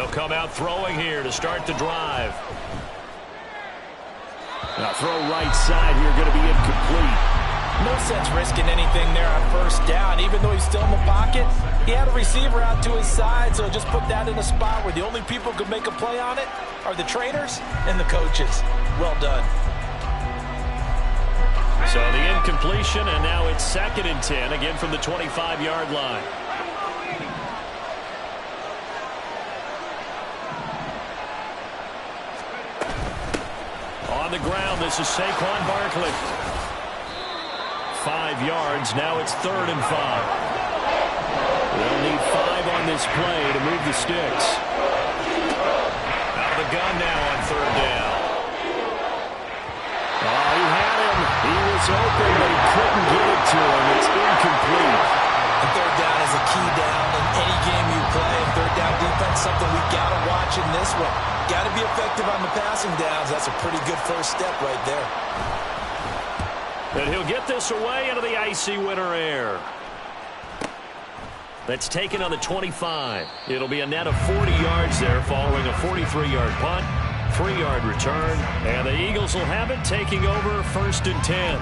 They'll come out throwing here to start the drive. Now throw right side here, going to be incomplete. No sense risking anything there on first down. Even though he's still in the pocket, he had a receiver out to his side, so just put that in a spot where the only people who could make a play on it are the trainers and the coaches. Well done. So the incompletion, and now it's 2nd and 10, again from the 25-yard line. On the ground, this is Saquon Barkley. 5 yards, now it's 3rd and 5. They'll need 5 on this play to move the sticks. Out of the gun now on 3rd down. Oh, he had him. He was open, but he couldn't get it to him. It's incomplete. And 3rd down is a key down in any game you play. 3rd down defense, something we got to watch in this one. Got to be effective on the passing downs. That's a pretty good first step right there. And he'll get this away into the icy winter air. That's taken on the 25. It'll be a net of 40 yards there following a 43-yard punt, 3-yard return, and the Eagles will have it taking over 1st and 10.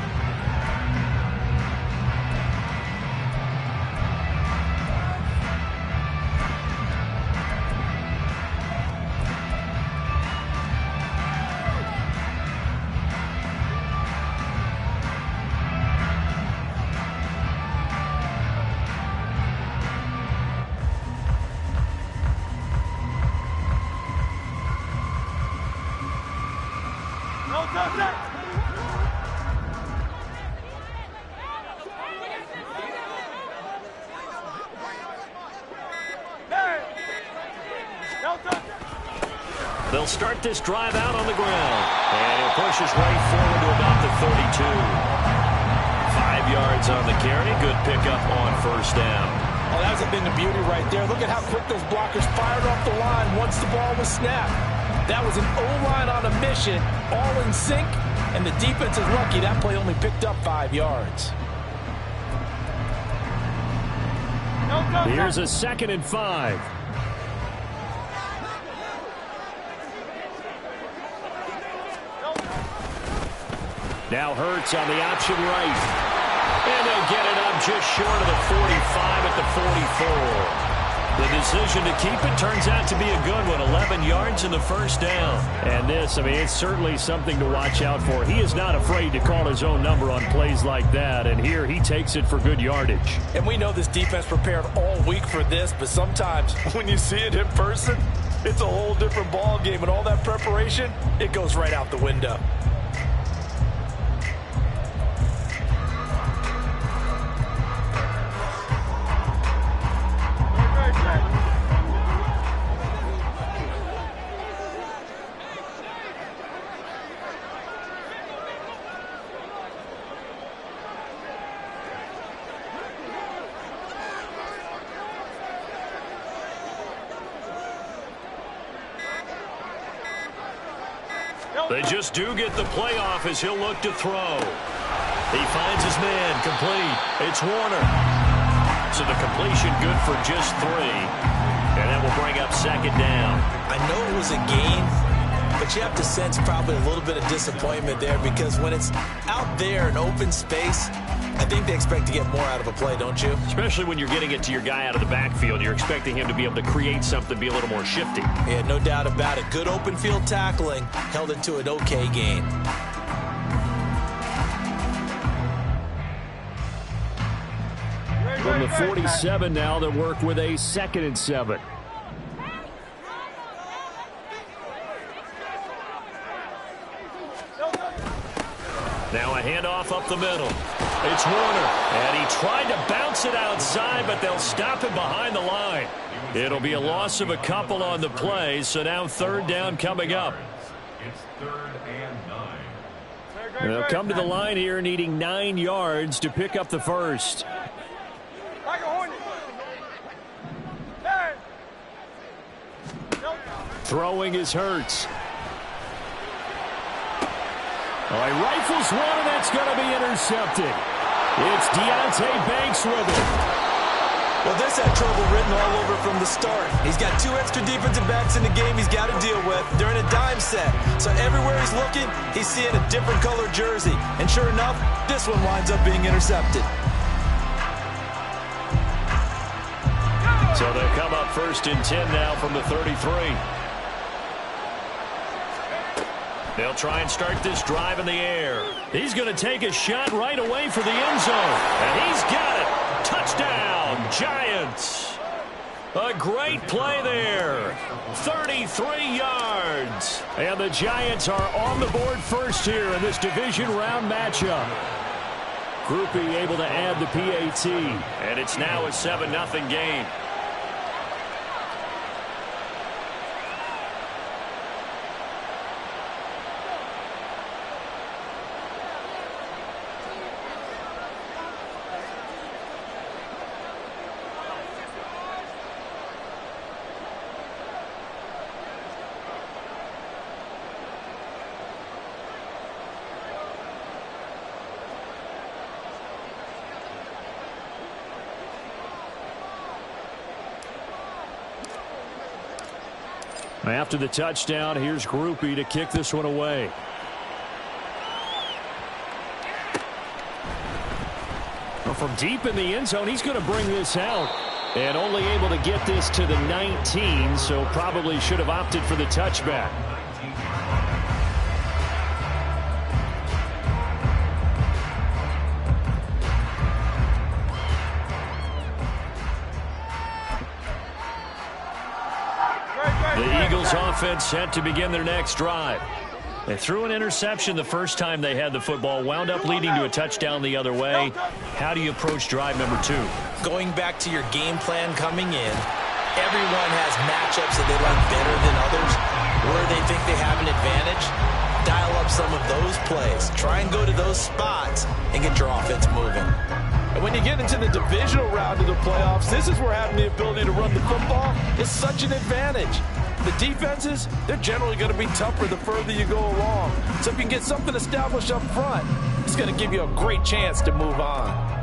They'll start this drive out on the ground. And he'll push his way forward to about the 32. 5 yards on the carry. Good pickup on 1st down. Oh, that was a thing of beauty right there. Look at how quick those blockers fired off the line once the ball was snapped. That was an O-line on a mission, all in sync, and the defense is lucky that play only picked up 5 yards. Here's a 2nd and 5. Now Hurts on the option right. And they'll get it up just short of the 45 at the 44. The decision to keep it turns out to be a good one. 11 yards in the 1st down. And this, I mean, it's certainly something to watch out for. He is not afraid to call his own number on plays like that. And here he takes it for good yardage. And we know this defense prepared all week for this, but sometimes when you see it in person, it's a whole different ball game. And all that preparation, it goes right out the window. They just do get the play off as he'll look to throw. He finds his man, complete. It's Warner. So the completion good for just 3. And that will bring up 2nd down. I know it was a gain, but you have to sense probably a little bit of disappointment there because when it's out there in open space, I think they expect to get more out of a play, don't you? Especially when you're getting it to your guy out of the backfield. You're expecting him to be able to create something, be a little more shifty. Yeah, no doubt about it. Good open field tackling held it to an okay gain. From the 47 now, they work with a 2nd and 7. Now a handoff up the middle. It's Warner, and he tried to bounce it outside, but they'll stop him behind the line. It'll be a loss of a couple on the play, so now 3rd down coming up. It's 3rd and 9. They'll come to the line here needing 9 yards to pick up the first. Throwing is Hurts. Oh, he rifles one, and that's going to be intercepted. It's Deonte Banks with it. Well, this had trouble written all over from the start. He's got 2 extra defensive backs in the game he's got to deal with. They're in a dime set. So everywhere he's looking, he's seeing a different color jersey. And sure enough, this one winds up being intercepted. So they'll come up 1st and 10 now from the 33. They'll try and start this drive in the air. He's going to take a shot right away for the end zone. And he's got it. Touchdown, Giants. A great play there. 33 yards. And the Giants are on the board first here in this division round matchup. Groupie able to add the PAT. And it's now a 7-0 game. After the touchdown, here's Groupie to kick this one away. Well, from deep in the end zone, he's going to bring this out. And only able to get this to the 19, so probably should have opted for the touchback. The Eagles offense set to begin their next drive. They threw an interception the first time they had the football, wound up leading to a touchdown the other way. How do you approach drive number 2? Going back to your game plan coming in, everyone has matchups that they like better than others. Where they think they have an advantage, dial up some of those plays. Try and go to those spots and get your offense moving. And when you get into the divisional round of the playoffs, this is where having the ability to run the football is such an advantage. The defenses, they're generally going to be tougher the further you go along. So if you can get something established up front, it's going to give you a great chance to move on.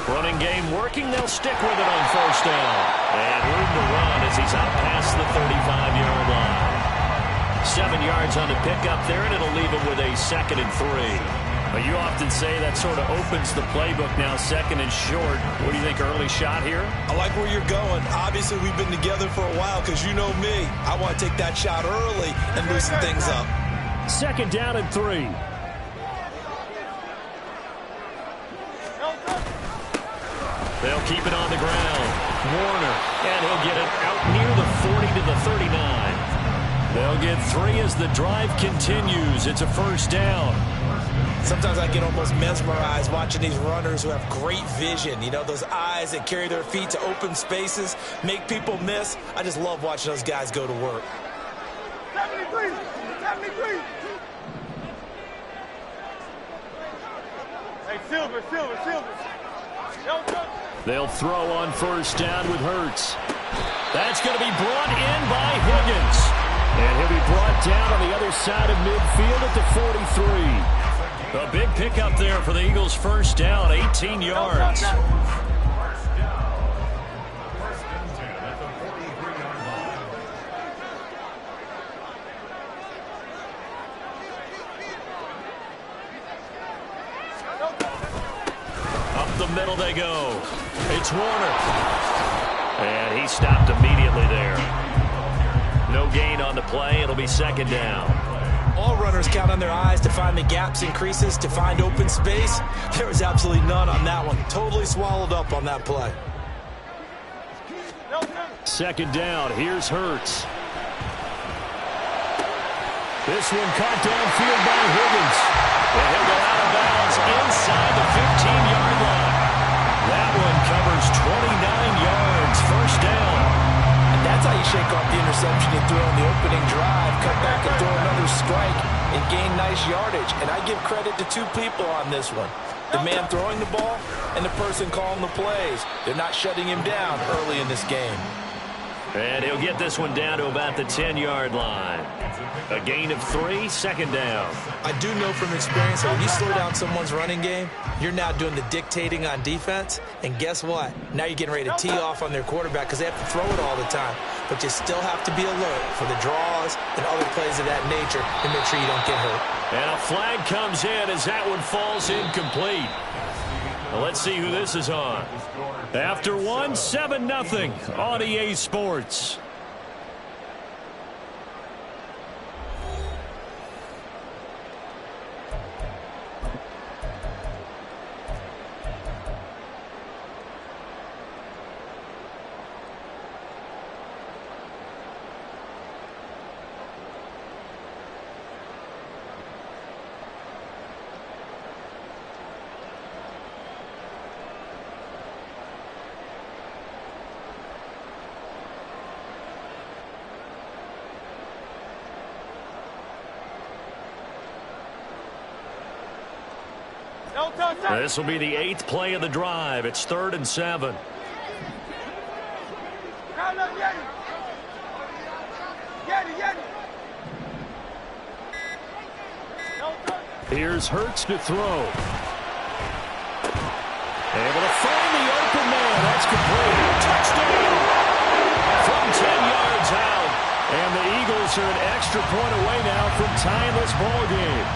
Running game working. They'll stick with it on 1st down. And room to run as he's out past the 35-yard line. 7 yards on the pickup there, and it'll leave him with a 2nd and 3. But you often say that sort of opens the playbook now, 2nd and short. What do you think, early shot here? I like where you're going. Obviously, we've been together for a while because you know me. I want to take that shot early and loosen things up. 2nd down and 3. They'll keep it on the ground. Warner, and he'll get it out near the 40 to the 39. They'll get 3 as the drive continues. It's a 1st down. Sometimes I get almost mesmerized watching these runners who have great vision. You know, those eyes that carry their feet to open spaces, make people miss. I just love watching those guys go to work. 73! 73! Hey, Silver! They'll throw on 1st down with Hurts. That's going to be brought in by Higgins. And he'll be brought down on the other side of midfield at the 43. A big pickup there for the Eagles' 1st down, 18 yards. Up the middle they go. It's Warner. And he stopped immediately there. No gain on the play. It'll be 2nd down. All runners count on their eyes to find the gaps and creases, to find open space. There was absolutely none on that one. Totally swallowed up on that play. 2nd down. Here's Hurts. This one caught downfield by Higgins. And he'll go out of bounds inside the 15-yard line. That one covers 29 yards. 1st down. And that's how you shake off the interception he threw on the opening drive, come back and throw another strike, and gain nice yardage. And I give credit to two people on this one. The man throwing the ball and the person calling the plays. They're not shutting him down early in this game. And he'll get this one down to about the 10-yard line. A gain of 3, second down. I do know from experience that when you slow down someone's running game, you're now doing the dictating on defense. And guess what? Now you're getting ready to tee off on their quarterback because they have to throw it all the time. But you still have to be alert for the draws and other plays of that nature to make sure you don't get hurt. And a flag comes in as that one falls incomplete. Well, let's see who this is on. After 7-0 on EA Sports. This will be the 8th play of the drive. It's 3rd and 7. Here's Hurts to throw. Able to find the open man. That's complete. Touchdown. From 10 yards out. And the Eagles are an extra point away now from tying this ball game.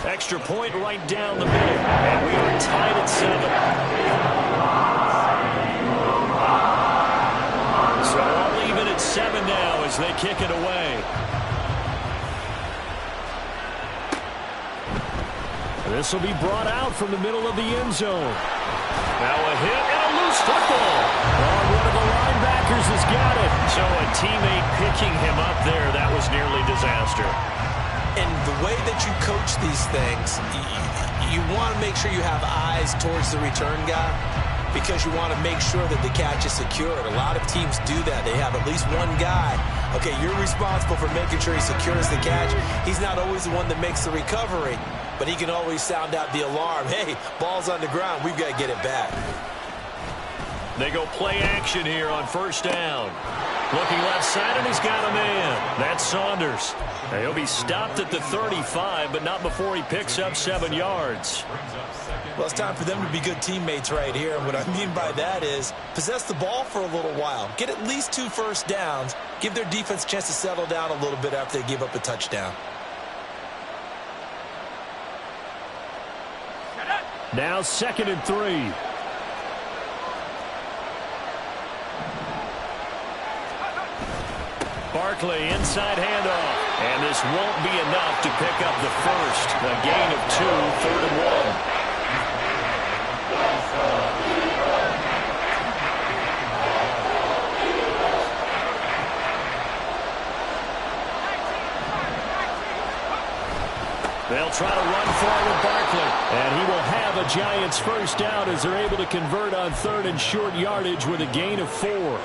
Extra point right down the middle. And we are tied at 7. So all even at 7 now as they kick it away. This will be brought out from the middle of the end zone. Now a hit and a loose football. Oh, one of the linebackers has got it. So a teammate picking him up there, that was nearly disaster. And the way that you coach these things, you want to make sure you have eyes towards the return guy because you want to make sure that the catch is secured. A lot of teams do that. They have at least one guy. Okay, you're responsible for making sure he secures the catch. He's not always the one that makes the recovery, but he can always sound out the alarm. Hey, ball's on the ground. We've got to get it back. They go play action here on 1st down. Looking left side, and he's got a man. That's Saunders. Now, he'll be stopped at the 35, but not before he picks up 7 yards. Well, it's time for them to be good teammates right here. And what I mean by that is possess the ball for a little while. Get at least 2 first downs. Give their defense a chance to settle down a little bit after they give up a touchdown. Now 2nd and 3. Barkley, inside handoff. And this won't be enough to pick up the first. A gain of 2, 3rd and 1. They'll try to run forward Barkley. And he will have a Giants first down as they're able to convert on 3rd and short yardage with a gain of 4.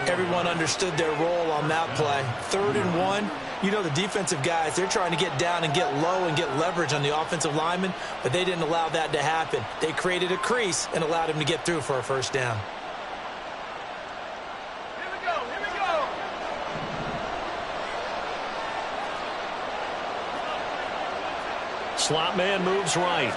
Everyone understood their role on that play. 3rd and 1. You know, the defensive guys, they're trying to get down and get low and get leverage on the offensive lineman, but they didn't allow that to happen. They created a crease and allowed him to get through for a first down. Here we go, here we go. Slot man moves right.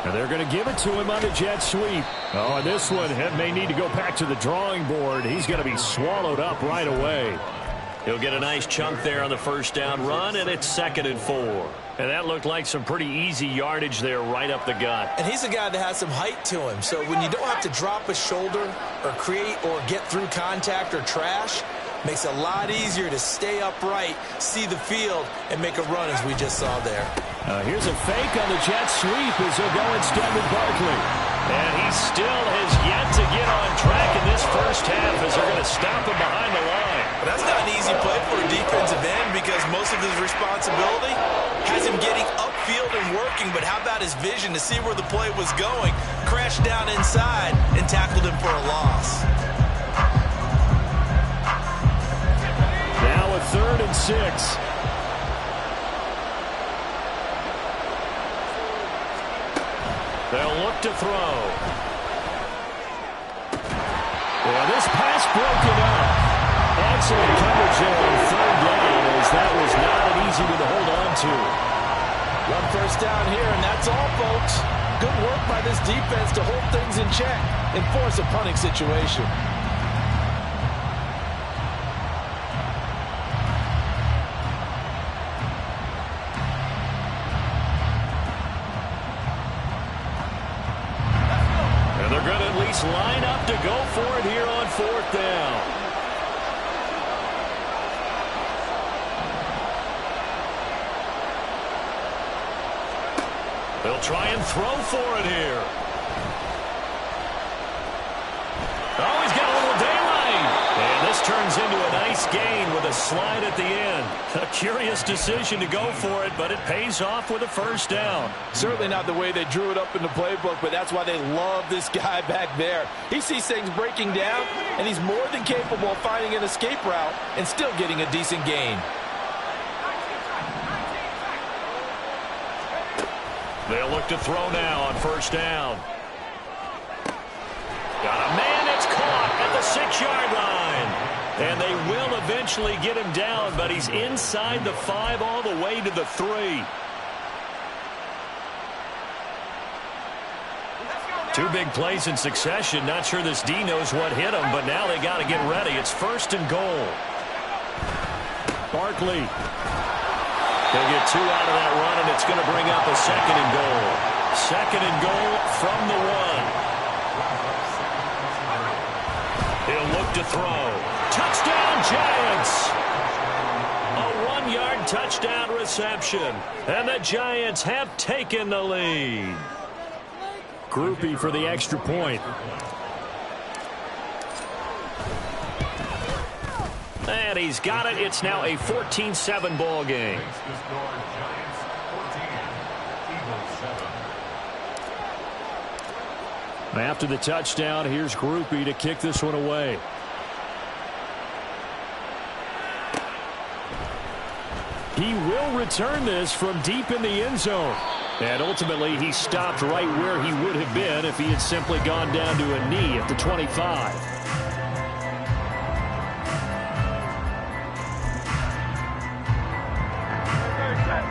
And they're going to give it to him on the jet sweep. Oh, and this one may need to go back to the drawing board. He's going to be swallowed up right away. He'll get a nice chunk there on the first down run, and it's 2nd and 4. And that looked like some pretty easy yardage there right up the gut. And he's a guy that has some height to him. So when you don't have to drop a shoulder or create or get through contact or trash, makes it a lot easier to stay upright, see the field, and make a run as we just saw there. Here's a fake on the jet sweep as he'll go instead with Barkley. And he still has yet to get on track in this first half as they're going to stop him behind the line. But that's not an easy play for a defensive end because most of his responsibility has him getting up field and working, but how about his vision to see where the play was going? Crashed down inside and tackled him for a loss. Now a 3rd and 6. They'll look to throw. Well, this pass broken up. Excellent coverage there on 3rd down, as that was not an easy one to hold on to. 1 first down here, and that's all, folks. Good work by this defense to hold things in check and force a punting situation. And they're going to at least line up to go for it here on 4th down. They'll try and throw for it here. Oh, he's got a little daylight. And this turns into a nice gain with a slide at the end. A curious decision to go for it, but it pays off with a 1st down. Certainly not the way they drew it up in the playbook, but that's why they love this guy back there. He sees things breaking down, and he's more than capable of finding an escape route and still getting a decent gain. They'll look to throw now on 1st down. Got a man that's caught at the 6-yard line. And they will eventually get him down, but he's inside the 5 all the way to the 3. 2 big plays in succession. Not sure this D knows what hit him, but now they got to get ready. It's 1st and goal. Barkley. They'll get 2 out of that run, and it's going to bring up a 2nd and goal. 2nd and goal from the 1. He'll look to throw. Touchdown, Giants! A 1-yard touchdown reception, and the Giants have taken the lead. Groupie for the extra point. And he's got it. It's now a 14-7 ball game. After the touchdown, here's Groupie to kick this one away. He will return this from deep in the end zone. And ultimately, he stopped right where he would have been if he had simply gone down to a knee at the 25.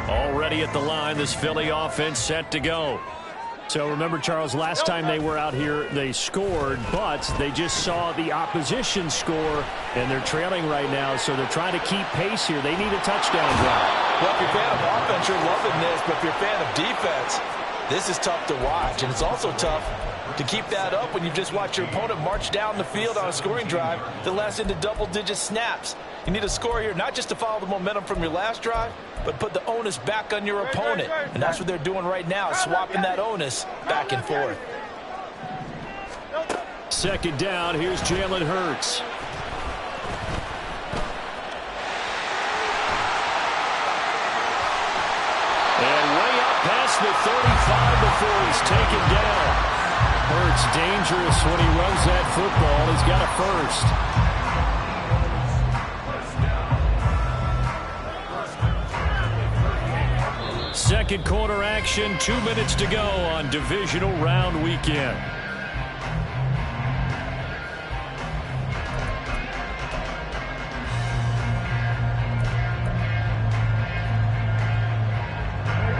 Already at the line, this Philly offense set to go. So remember, Charles, last time they were out here, they scored, but they just saw the opposition score, and they're trailing right now, so they're trying to keep pace here. They need a touchdown drive. Well, if you're a fan of offense, you're loving this, but if you're a fan of defense, this is tough to watch, and it's also tough to keep that up when you just watch your opponent march down the field on a scoring drive that lasts into double-digit snaps. You need a score here, not just to follow the momentum from your last drive, but put the onus back on your opponent. And that's what they're doing right now, swapping that onus back and forth. 2nd down, here's Jalen Hurts. And way up past the 35 before he's taken down. Hurts dangerous when he runs that football. He's got a 1st. Second quarter action, 2 minutes to go on divisional round weekend.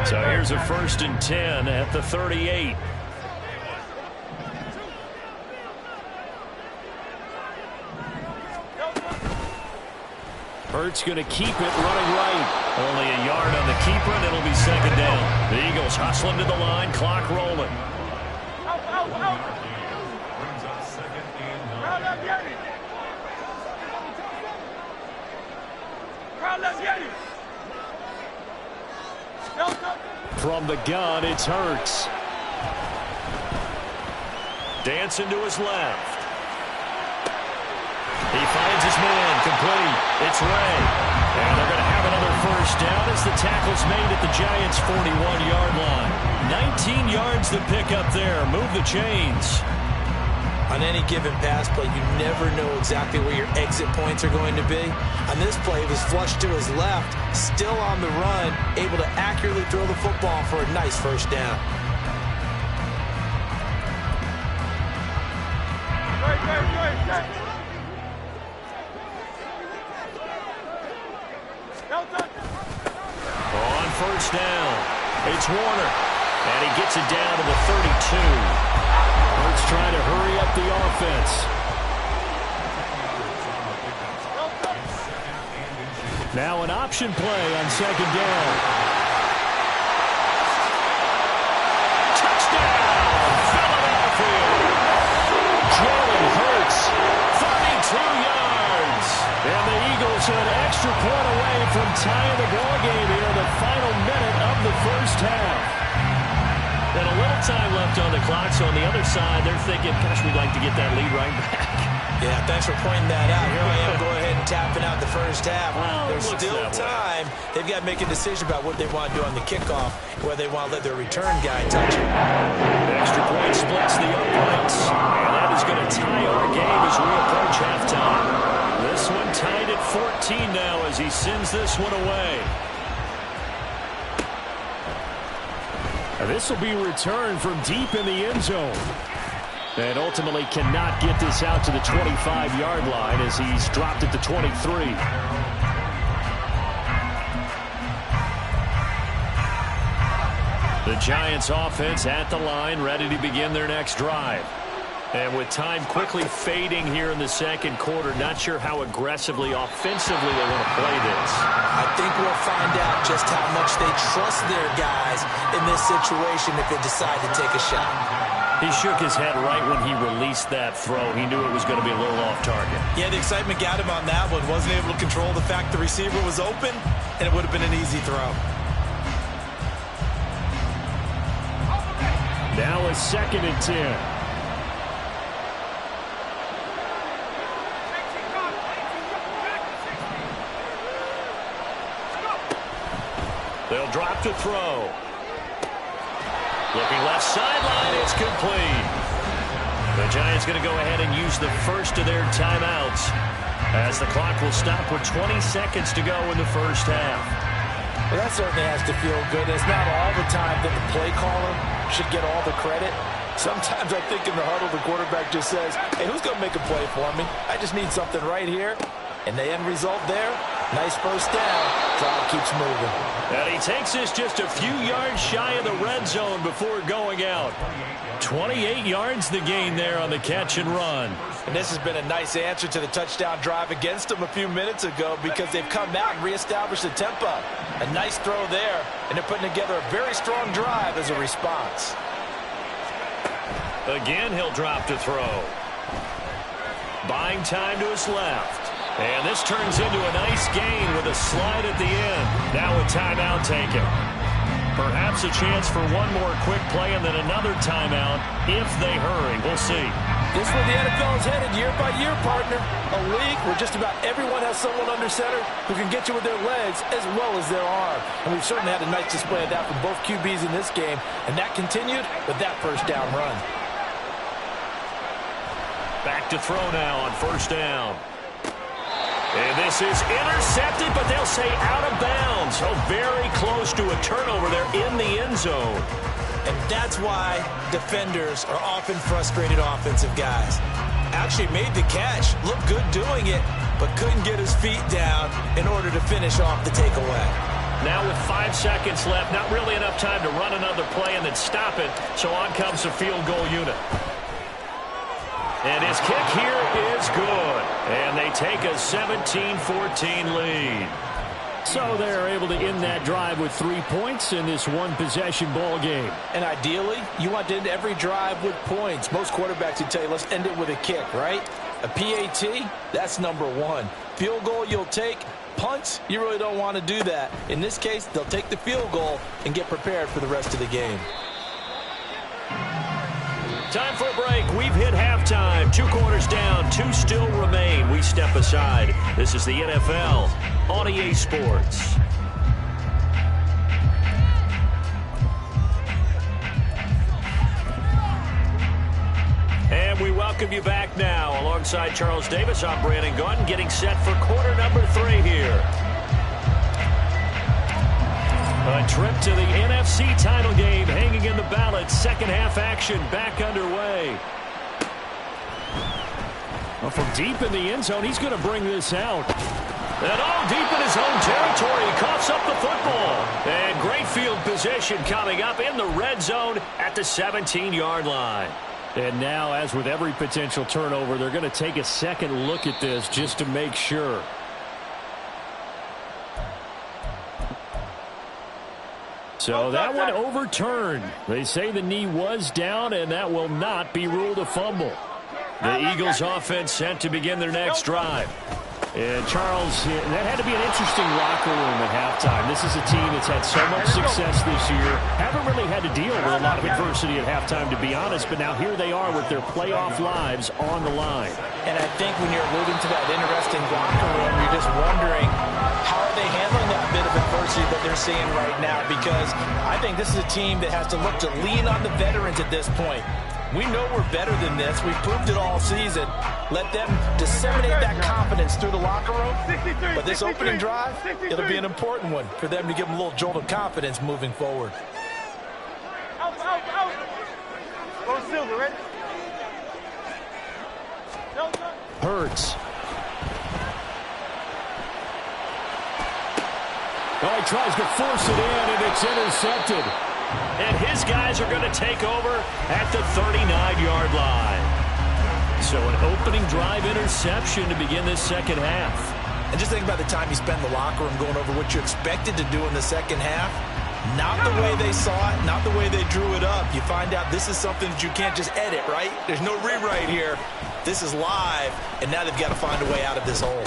So here's a 1st and 10 at the 38. Hurts going to keep it running right. Only a yard on the keeper, and it'll be 2nd down. The Eagles hustling to the line, clock rolling. From the gun, it's Hurts. Dancing to his left. He finds his man, complete. It's Ray. And they're going to have another 1st down as the tackle's made at the Giants' 41-yard line. 19 yards to pick up there. Move the chains. On any given pass play, you never know exactly where your exit points are going to be. On this play, it was flushed to his left, still on the run, able to accurately throw the football for a nice first down. On first down, it's Warner, and he gets it down to the 32. Hurts trying to hurry up the offense. Now an option play on second down. Touchdown, Philadelphia. Jalen Hurts, 32 yards. And the Eagles are an extra point away from tying the ball game here in the final minute of the first half. And a little time left on the clock, so on the other side, they're thinking, gosh, we'd like to get that lead right back. Yeah, thanks for pointing that out. Here I am, go ahead and tapping out the first half. Well, there's still time. They've got to make a decision about what they want to do on the kickoff, whether they want to let their return guy touch it. The extra point splits the uprights, and that is going to tie our game as we approach halftime. This one tied at 14 now as he sends this one away. This will be returned from deep in the end zone. And ultimately cannot get this out to the 25-yard line as he's dropped it to 23. The Giants offense at the line, ready to begin their next drive. And with time quickly fading here in the second quarter, not sure how aggressively, offensively they want to play this. I think we'll find out just how much they trust their guys in this situation if they decide to take a shot. He shook his head right when he released that throw. He knew it was going to be a little off target. Yeah, the excitement got him on that one. Wasn't able to control the fact the receiver was open, and it would have been an easy throw. Now a 2nd and 10. They'll drop to throw. Looking left sideline, it's complete. The Giants going to go ahead and use the first of their timeouts as the clock will stop with 20 seconds to go in the first half. Well, that certainly has to feel good. It's not all the time that the play caller should get all the credit. Sometimes I think in the huddle, the quarterback just says, hey, who's going to make a play for me? I just need something right here. And the end result there, nice first down. Clock keeps moving. And he takes this just a few yards shy of the red zone before going out. 28 yards the gain there on the catch and run. And this has been a nice answer to the touchdown drive against them a few minutes ago because they've come out and reestablished the tempo. A nice throw there, and they're putting together a very strong drive as a response. Again, he'll drop to throw. Buying time to his left. And this turns into a nice gain with a slide at the end. Now a timeout taken. Perhaps a chance for one more quick play and then another timeout if they hurry. We'll see. This is where the NFL is headed year by year, partner. A league where just about everyone has someone under center who can get you with their legs as well as their arm. And we've certainly had a nice display of that from both QBs in this game. And that continued with that first down run. Back to throw now on first down. And this is intercepted, but they'll say out of bounds. So very close to a turnover there in the end zone. And that's why defenders are often frustrated offensive guys. Actually made the catch, looked good doing it, but couldn't get his feet down in order to finish off the takeaway. Now with 5 seconds left, not really enough time to run another play and then stop it. So on comes the field goal unit. And his kick here is good. And they take a 17-14 lead. So they're able to end that drive with 3 points in this one-possession ball game. And ideally, you want to end every drive with points. Most quarterbacks would tell you, let's end it with a kick, right? A PAT, that's number one. Field goal you'll take. Punts, you really don't want to do that. In this case, they'll take the field goal and get prepared for the rest of the game. Time for a break. We've hit halftime. 2 quarters down. 2 still remain. We step aside. This is the NFL on EA Sports. alongside Charles Davis. I'm Brandon Gaudin, getting set for quarter number 3 here. A trip to the NFC title game hanging in the balance. Second half action back underway. Well, from deep in the end zone, he's going to bring this out. And all deep in his own territory, he coughs up the football. And great field position coming up in the red zone at the 17-yard line. And now, as with every potential turnover, they're going to take a second look at this just to make sure. So that one overturned. They say the knee was down, and that will not be ruled a fumble. The Eagles offense set to begin their next drive. And Charles, that had to be an interesting locker room at halftime. This is a team that's had so much success this year. Haven't really had to deal with a lot of adversity at halftime, to be honest. But now here they are with their playoff lives on the line. And I think when you're alluding to that interesting locker room, you're just wondering how are they handling that bit of adversity that they're seeing right now. Because I think this is a team that has to look to lean on the veterans at this point. We know we're better than this. We've proved it all season. Let them disseminate that confidence through the locker room. But this opening drive, it'll be an important one for them to give them a little jolt of confidence moving forward. Out. Go Silver, ready? Hurts. Oh, he tries to force it in, and it's intercepted. And his guys are going to take over at the 39-yard line. So an opening drive interception to begin this second half. And just think about the time you spend in the locker room going over what you expected to do in the second half. Not the way they saw it, not the way they drew it up. You find out this is something that you can't just edit, right? There's no rewrite here. This is live, and now they've got to find a way out of this hole.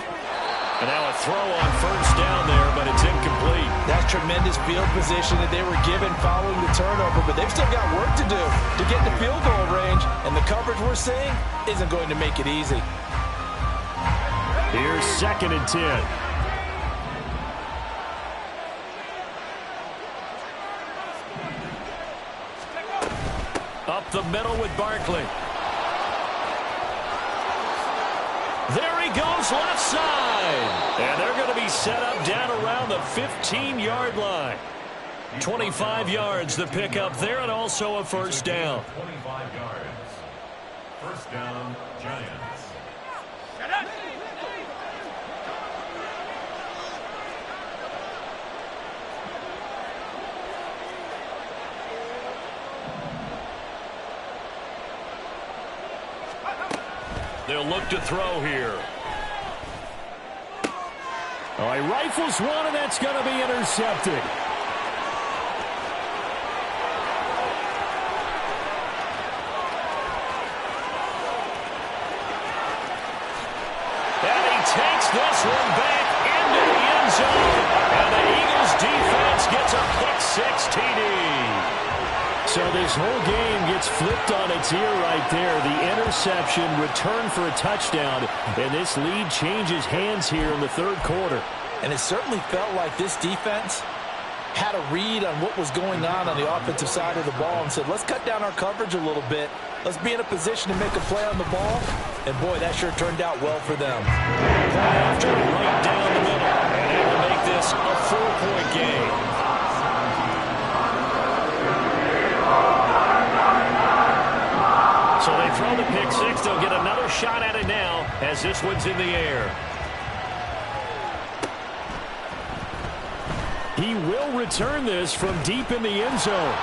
And now a throw on first down there, but it's incomplete. That's tremendous field position that they were given following the turnover, but they've still got work to do to get to field goal range, and the coverage we're seeing isn't going to make it easy. Here's 2nd and 10. Up the middle with Barkley. There he goes left side. And they're going to be set up down around the 15-yard line. 25 yards the pickup there, and also a first down. 25 yards. First down, Giants. They'll look to throw here. Oh, he rifles one, and that's going to be intercepted. And he takes this one back into the end zone. And the Eagles defense gets a pick-6 TD. So this whole game gets flipped on its ear right there. The interception, return for a touchdown, and this lead changes hands here in the third quarter. And it certainly felt like this defense had a read on what was going on the offensive side of the ball and said, let's cut down our coverage a little bit. Let's be in a position to make a play on the ball. And, boy, that sure turned out well for them. After right down the middle, and able to make this a 4-point game. So they throw the pick-6. They'll get another shot at it now as this one's in the air. He will return this from deep in the end zone.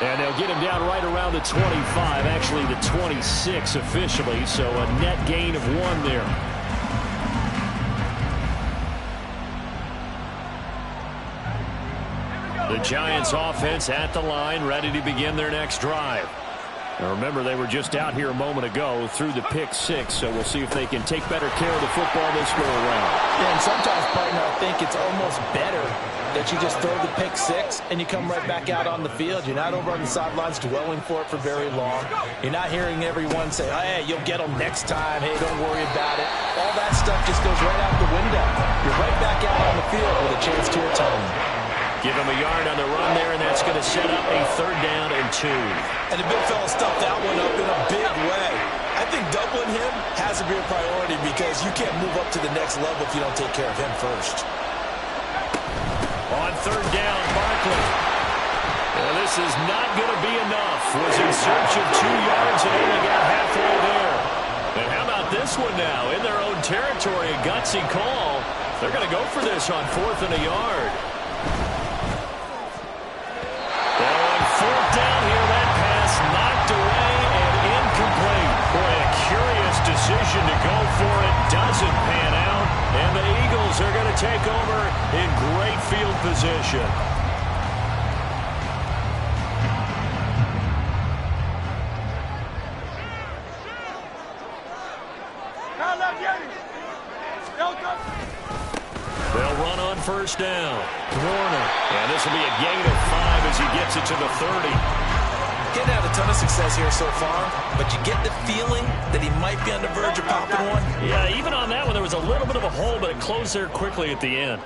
And they'll get him down right around the 25, actually the 26 officially, so a net gain of 1 there. The Giants offense at the line, ready to begin their next drive. Now remember, they were just out here a moment ago through the pick-6, so we'll see if they can take better care of the football this go around. Yeah, and sometimes, partner, I think it's almost better that you just throw the pick-6 and you come right back out on the field. You're not over on the sidelines dwelling for it for very long. You're not hearing everyone say, hey, you'll get them next time. Hey, don't worry about it. All that stuff just goes right out the window. You're right back out on the field with a chance to atone. Give him a yard on the run there, and that's going to set up a 3rd down and 2. And the big fella stuffed that one up in a big way. I think doubling him has to be a priority because you can't move up to the next level if you don't take care of him first. On third down, Barkley. And this is not going to be enough. Was in search of 2 yards and only got halfway there. And how about this one now? In their own territory, a gutsy call. They're going to go for this on 4th and a yard. Now on 4th down here, that pass knocked away and incomplete. Boy, a curious decision to go for it. Doesn't pan out. And the Eagles are going to take over in great field position. They'll run on first down. Warner. And this will be a gain of 5 as he gets it to the 30. Getting had a ton of success here so far, but you get the feeling that he might be on the verge of popping one. Yeah, even on that one, there was a little bit of a hole, but it closed there quickly at the end.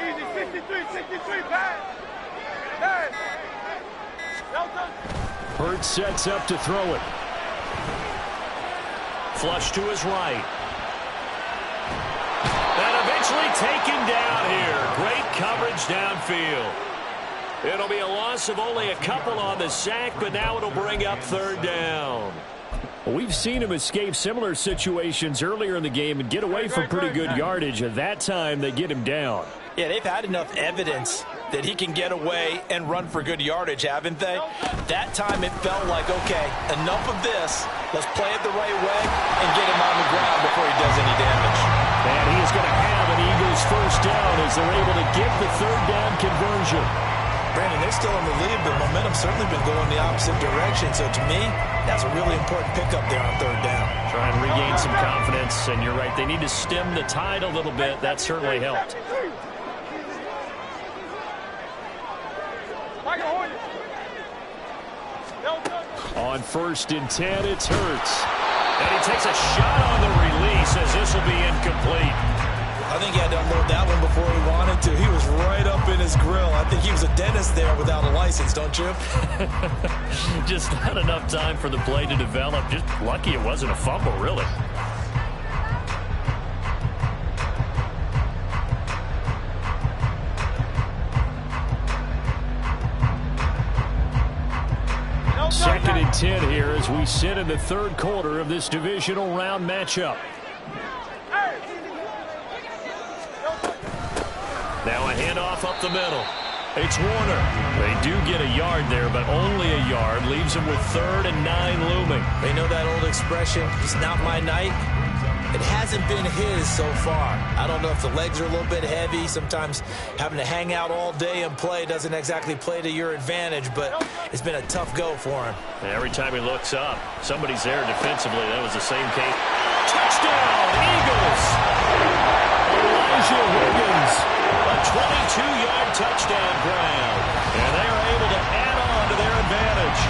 Easy, 63, pass. Hey. Hurts sets up to throw it. Flush to his right. And eventually taken down here. Great coverage downfield. It'll be a loss of only a couple on the sack, but now it'll bring up third down. We've seen him escape similar situations earlier in the game and get away from pretty good yardage. At that time, they get him down. Yeah, they've had enough evidence that he can get away and run for good yardage, haven't they? That time it felt like, okay, enough of this. Let's play it the right way and get him on the ground before he does any damage. And he is going to have an Eagles first down as they're able to get the third down conversion. Brandon, they're still in the lead, but momentum's certainly been going the opposite direction. So to me, that's a really important pickup there on third down. Try and regain some confidence, and you're right, they need to stem the tide a little bit. That certainly helped. On 1st and 10, it's Hurts. And he takes a shot on the release as this will be incomplete. I think he had to unload that one before he wanted to. He was right up in his grill. I think he was a dentist there without a license, don't you? Just not enough time for the play to develop. Just lucky it wasn't a fumble, really. Second and 10 here as we sit in the third quarter of this divisional round matchup. Now a handoff up the middle. It's Warner. They do get a yard there, but only a yard. Leaves them with 3rd and 9 looming. They know that old expression, it's not my night. It hasn't been his so far. I don't know if the legs are a little bit heavy. Sometimes having to hang out all day and play doesn't exactly play to your advantage, but it's been a tough go for him. And every time he looks up, somebody's there defensively. That was the same case. Touchdown, Eagles! Elijah Williams, a 22-yard touchdown grab. And they are able to add on to their advantage.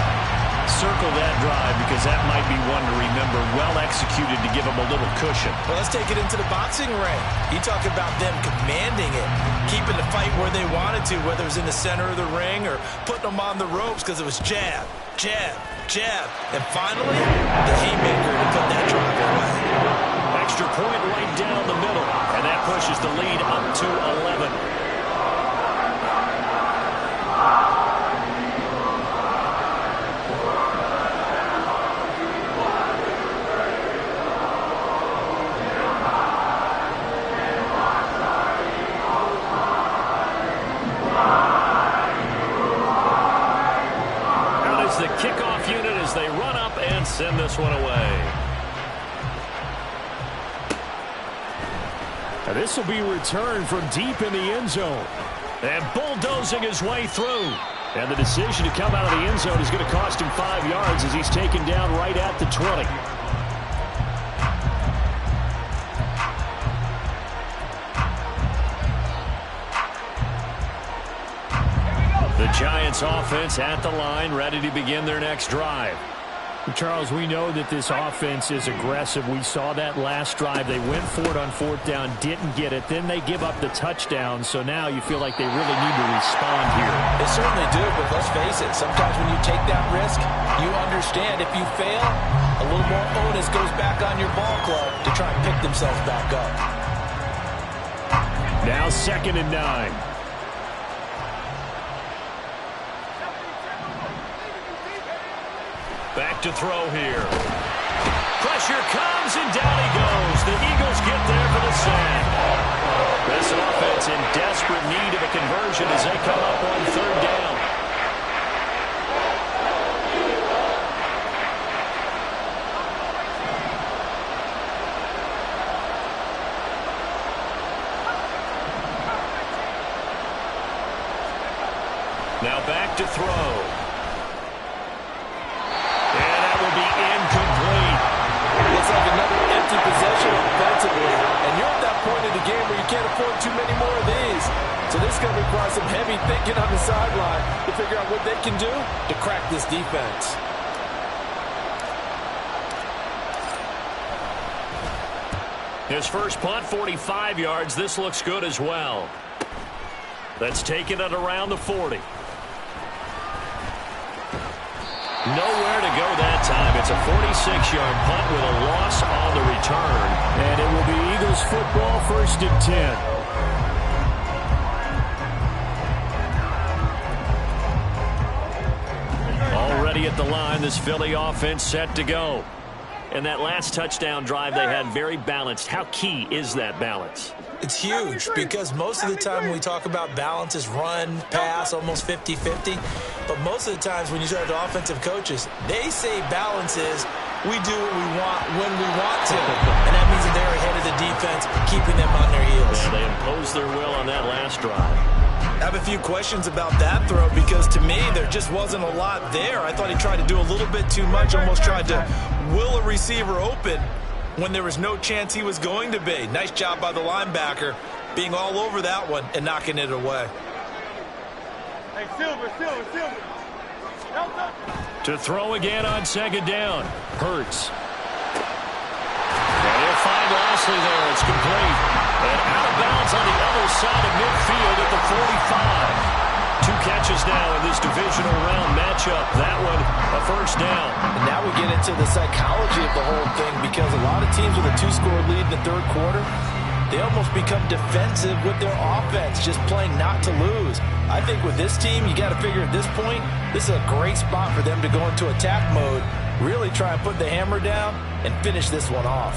Circle that drive because that might be one to remember. Well executed to give them a little cushion. Well, let's take it into the boxing ring. You talk about them commanding it, keeping the fight where they wanted to, whether it was in the center of the ring or putting them on the ropes because it was jab, jab, jab. And finally, the haymaker to put that drive away. Extra point right down the middle, and that pushes the lead up to 11. The kickoff unit as they run up and send this one away. Now this will be returned from deep in the end zone. And bulldozing his way through. And the decision to come out of the end zone is going to cost him 5 yards as he's taken down right at the 20. The Giants offense at the line, ready to begin their next drive. Charles, we know that this offense is aggressive. We saw that last drive. They went for it on fourth down, didn't get it. Then they give up the touchdown. So now you feel like they really need to respond here. They certainly do, but let's face it. Sometimes when you take that risk, you understand if you fail, a little more onus goes back on your ball club to try and pick themselves back up. Now 2nd and 9. Back to throw here. Pressure comes, and down he goes. The Eagles get there for the sack. This offense in desperate need of a conversion as they come up on 3rd down. Now back to throw. Possession offensively, and you're at that point in the game where you can't afford too many more of these. So this is going to require some heavy thinking on the sideline to figure out what they can do to crack this defense. His first punt, 45 yards. This looks good as well. That's taken it around the 40. Nowhere to go that time. It's a 46-yard punt with a loss on the return. And it will be Eagles football, 1st and 10. Already at the line, this Philly offense set to go. And that last touchdown drive they had very balanced. How key is that balance? It's huge because most of the time when we talk about balance is run, pass, almost 50-50. But most of the times when you start to offensive coaches, they say balance is we do what we want when we want to. And that means that they're ahead of the defense, keeping them on their heels. Yeah, they imposed their will on that last drive. I have a few questions about that throw because to me there just wasn't a lot there. I thought he tried to do a little bit too much, almost tried to will a receiver open when there was no chance he was going to be. Nice job by the linebacker being all over that one and knocking it away. Hey, Silver. To throw again on 2nd down. Hurts. And he'll find Lashley there. It's complete. And out of bounds on the other side of midfield at the 45. 2 catches now in this divisional round matchup. That one, a 1st down. And now we get into the psychology of the whole thing because a lot of teams with a 2-score lead in the 3rd quarter, they almost become defensive with their offense, just playing not to lose. I think with this team, you got to figure at this point, this is a great spot for them to go into attack mode, really try and put the hammer down and finish this one off.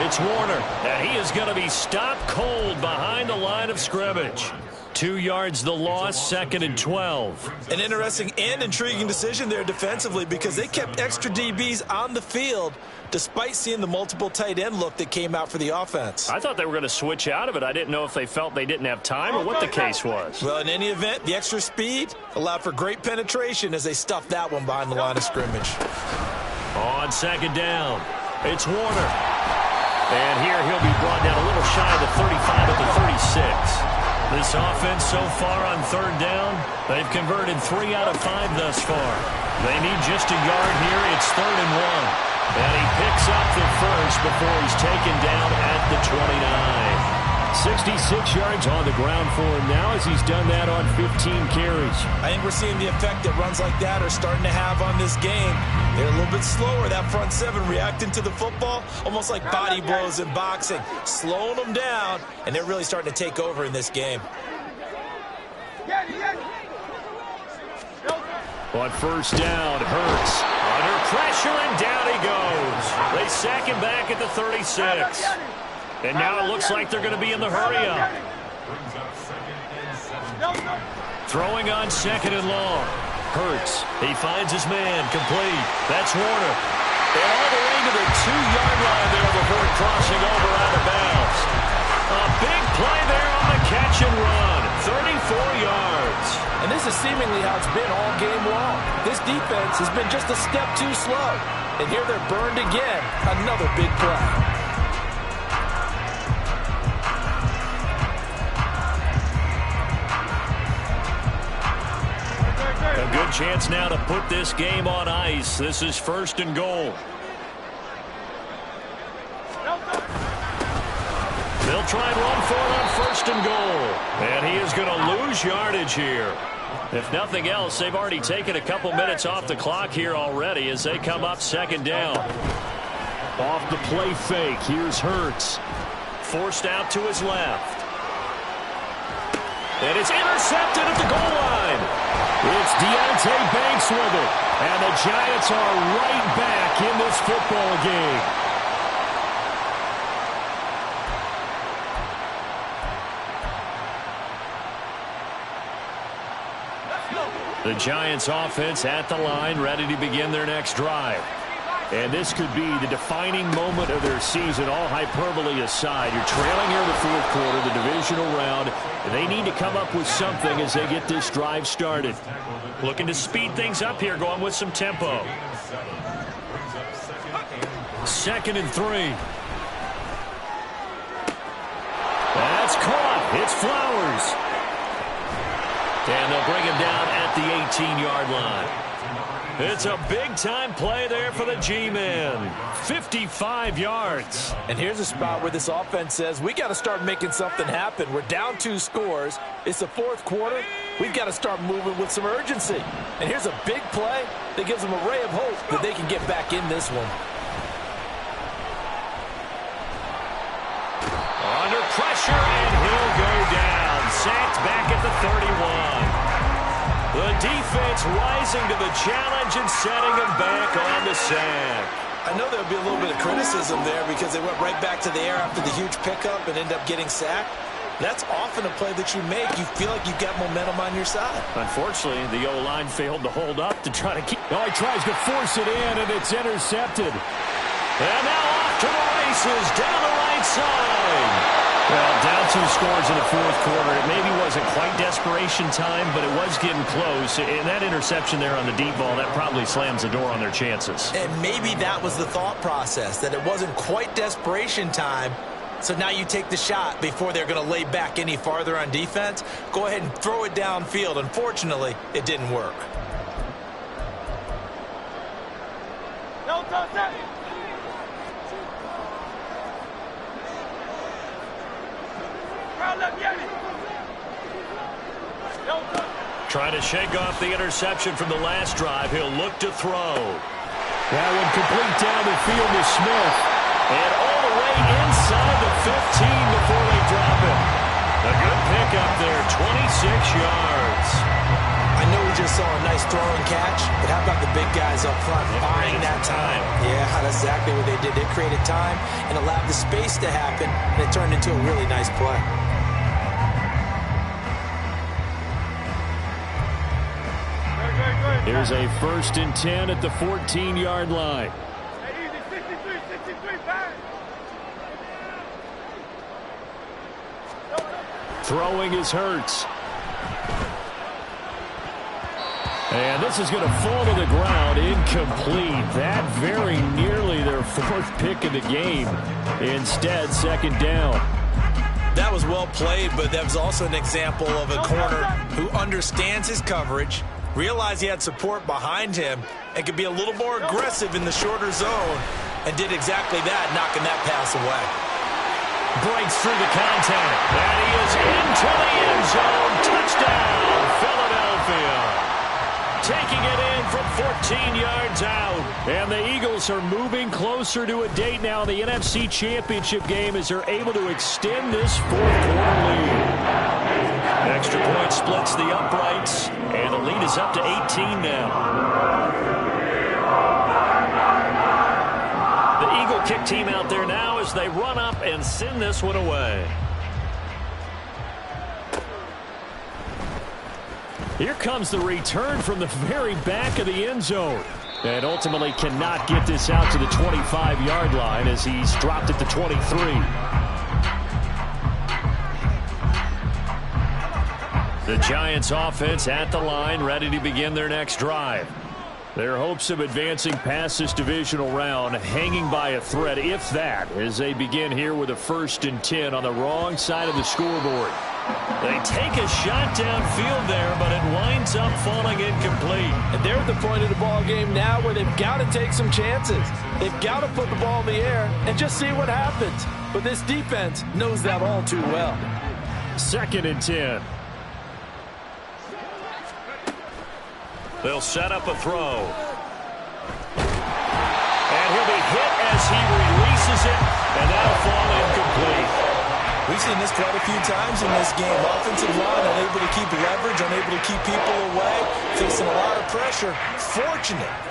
It's Warner, and he is going to be stopped cold behind the line of scrimmage. 2 yards the loss, 2nd and 12. An interesting and intriguing decision there defensively because they kept extra DBs on the field despite seeing the multiple tight end look that came out for the offense. I thought they were going to switch out of it. I didn't know if they felt they didn't have time or what the case was. Well, in any event, the extra speed allowed for great penetration as they stuffed that one behind the line of scrimmage. On 2nd down, it's Warner. And here he'll be brought down a little shy of the 35 at the 36. This offense so far on 3rd down, they've converted 3 out of 5 thus far. They need just a yard here. It's 3rd and 1. And he picks up the first before he's taken down at the 29. 66 yards on the ground for him now as he's done that on 15 carries. I think we're seeing the effect that runs like that are starting to have on this game. They're a little bit slower, that front 7 reacting to the football, almost like body blows in boxing, slowing them down, and they're really starting to take over in this game. On 1st down, Hurts under pressure, and down he goes. They sack him back at the 36. And now it looks like they're going to be in the hurry-up. Throwing on 2nd and long. Hurts. He finds his man. Complete. That's Warner. And all the way to the 2-yard line there before crossing over out of bounds. seemingly how it's been all game long. This defense has been just a step too slow. And here they're burned again. Another big play. A good chance now to put this game on ice. This is 1st and goal. They'll try and run for it on 1st and goal. And he is going to lose yardage here. If nothing else, they've already taken a couple minutes off the clock here already as they come up 2nd down. Off the play fake, here's Hurts. Forced out to his left. And it's intercepted at the goal line. It's Deonte Banks with it. And the Giants are right back in this football game. The Giants offense at the line, ready to begin their next drive. And this could be the defining moment of their season, all hyperbole aside. You're trailing here in the 4th quarter, the divisional round. And they need to come up with something as they get this drive started. Looking to speed things up here, going with some tempo. 2nd and 3. That's caught. It's Flowers. And they'll bring him down at the 18-yard line. It's a big-time play there for the G-men. 55 yards. And here's a spot where this offense says, we got to start making something happen. We're down 2 scores. It's the 4th quarter. We've got to start moving with some urgency. And here's a big play that gives them a ray of hope that they can get back in this one. Under pressure, and he'll go down. Sacked back at the 31. The defense rising to the challenge and setting him back on the sack. I know there'll be a little bit of criticism there because they went right back to the air after the huge pickup and end up getting sacked. That's often a play that you make. You feel like you've got momentum on your side. Unfortunately, the O-line failed to hold up to try to keep. Oh, he tries to force it in, and it's intercepted. And now off to the races down the right side. Well, down 2 scores in the 4th quarter. It maybe wasn't quite desperation time, but it was getting close. And that interception there on the deep ball, that probably slams the door on their chances. And maybe that was the thought process, that it wasn't quite desperation time. So now you take the shot before they're going to lay back any farther on defense. Go ahead and throw it downfield. Unfortunately, it didn't work. Trying to shake off the interception from the last drive. He'll look to throw. That one complete down the field to Smith. And all the way inside the 15 before they drop it. A good pickup there, 26 yards. I know we just saw a nice throw and catch, but how about the big guys up front buying that time? Yeah, that's exactly what they did. They created time and allowed the space to happen, and it turned into a really nice play. Here's a 1st and 10 at the 14-yard line. Throwing is Hurts. And this is going to fall to the ground, incomplete. That very nearly their 4th pick of the game. Instead, 2nd down. That was well played, but that was also an example of a corner who understands his coverage, realized he had support behind him, and could be a little more aggressive in the shorter zone, and did exactly that, knocking that pass away. Breaks through the contact. And he is into the end zone. Touchdown, Philadelphia. Taking it in from 14 yards out. And the Eagles are moving closer to a date now in the NFC Championship game as they're able to extend this 4th quarter lead. Extra point splits the uprights, and the lead is up to 18 now. The Eagle kick team out there now as they run up and send this one away. Here comes the return from the very back of the end zone. And ultimately cannot get this out to the 25-yard line as he's dropped at the 23. The Giants offense at the line, ready to begin their next drive. Their hopes of advancing past this divisional round hanging by a thread, if that, as they begin here with a 1st and 10 on the wrong side of the scoreboard. They take a shot downfield there, but it winds up falling incomplete. And they're at the point of the ball game now where they've got to take some chances. They've got to put the ball in the air and just see what happens. But this defense knows that all too well. 2nd and 10. They'll set up a throw. And he'll be hit as he releases it, and that'll fall incomplete. We've seen this quite a few times in this game. Offensive line unable to keep leverage, unable to keep people away, facing a lot of pressure.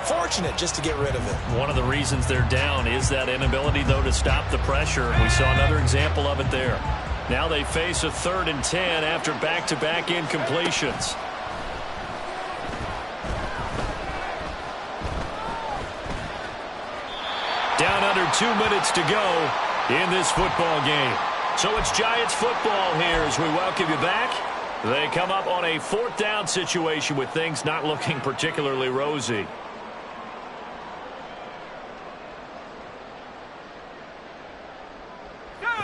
Fortunate just to get rid of it. One of the reasons they're down is that inability, though, to stop the pressure. We saw another example of it there. Now they face a 3rd and 10 after back-to-back incompletions. Down under 2 minutes to go in this football game. So it's Giants football here as we welcome you back. They come up on a 4th down situation with things not looking particularly rosy.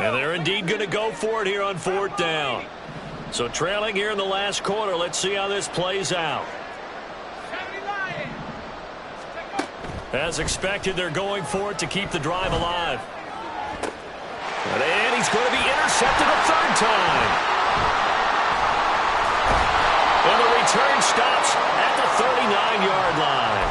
And they're indeed going to go for it here on 4th down. So trailing here in the last quarter, let's see how this plays out. As expected, they're going for it to keep the drive alive. And he's going to be intercepted a 3rd time. And the return stops at the 39-yard line.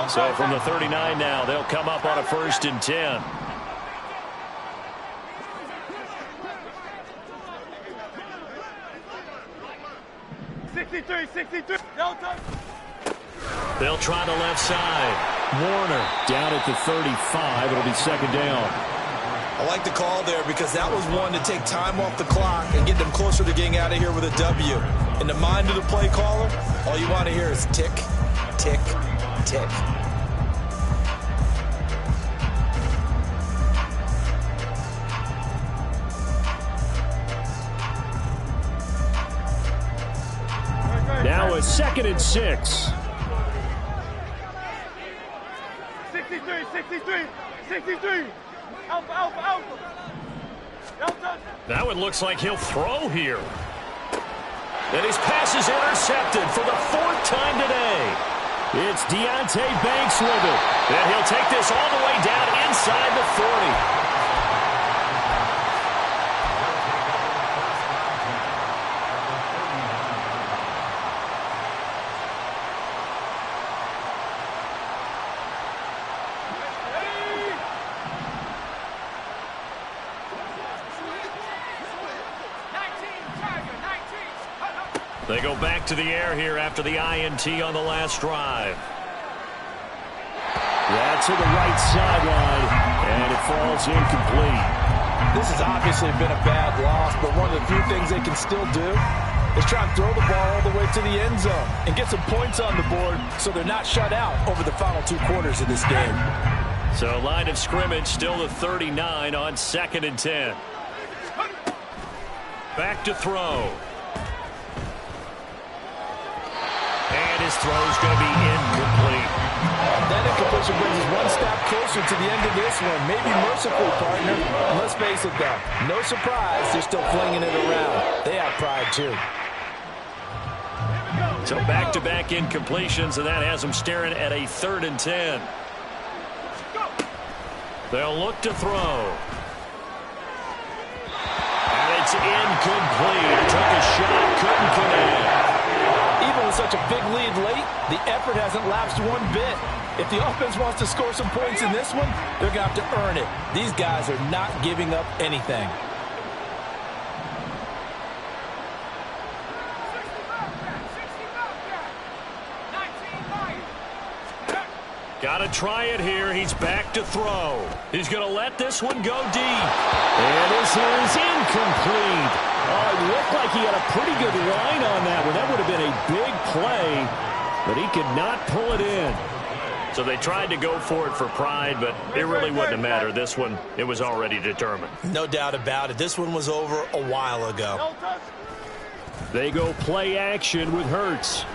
So from the 39 now, they'll come up on a 1st and 10. They'll try the left side. Warner down at the 35. It'll be 2nd down. I like the call there because that was one to take time off the clock and get them closer to getting out of here with a W. In the mind of the play caller, all you want to hear is tick, tick, tick. Now a 2nd and 6. 63. Alpha. That one looks like he'll throw here. And his pass is intercepted for the 4th time today. It's Deonte Banks with it. And he'll take this all the way down inside the 40. They go back to the air here after the INT on the last drive. That's to the right sideline, and it falls incomplete. This has obviously been a bad loss, but one of the few things they can still do is try and throw the ball all the way to the end zone and get some points on the board so they're not shut out over the final 2 quarters of this game. So line of scrimmage still the 39 on 2nd and 10. Back to throw. And his throw's going to be incomplete. That incompletion brings us one step closer to the end of this one. Maybe merciful, partner. And let's face it, though. No surprise, they're still flinging it around. They have pride, too. So back-to-back incompletions, and that has them staring at a 3rd and 10. They'll look to throw. And it's incomplete. Took a shot, couldn't connect. Even with such a big lead late, the effort hasn't lapsed one bit. If the offense wants to score some points in this one, they're going to have to earn it. These guys are not giving up anything. Got to try it here. He's back to throw. He's going to let this one go deep. And this is incomplete. Oh, it looked like he had a pretty good line on that one. That would have been a big play, but he could not pull it in. So they tried to go for it for pride, but it really wouldn't have mattered. This one, it was already determined. No doubt about it. This one was over a while ago. They go play action with Hurts.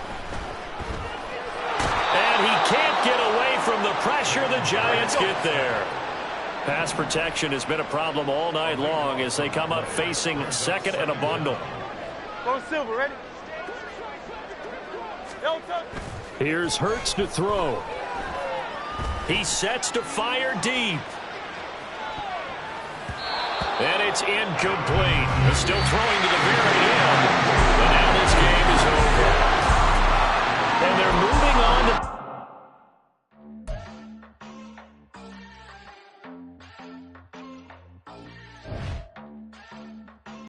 And he can't get away from the pressure. The Giants get there. Pass protection has been a problem all night long as they come up facing second and a bundle. Go Silver, ready? Here's Hurts to throw. He sets to fire deep. And it's incomplete. They're still throwing to the very end. But now this game is over. And they're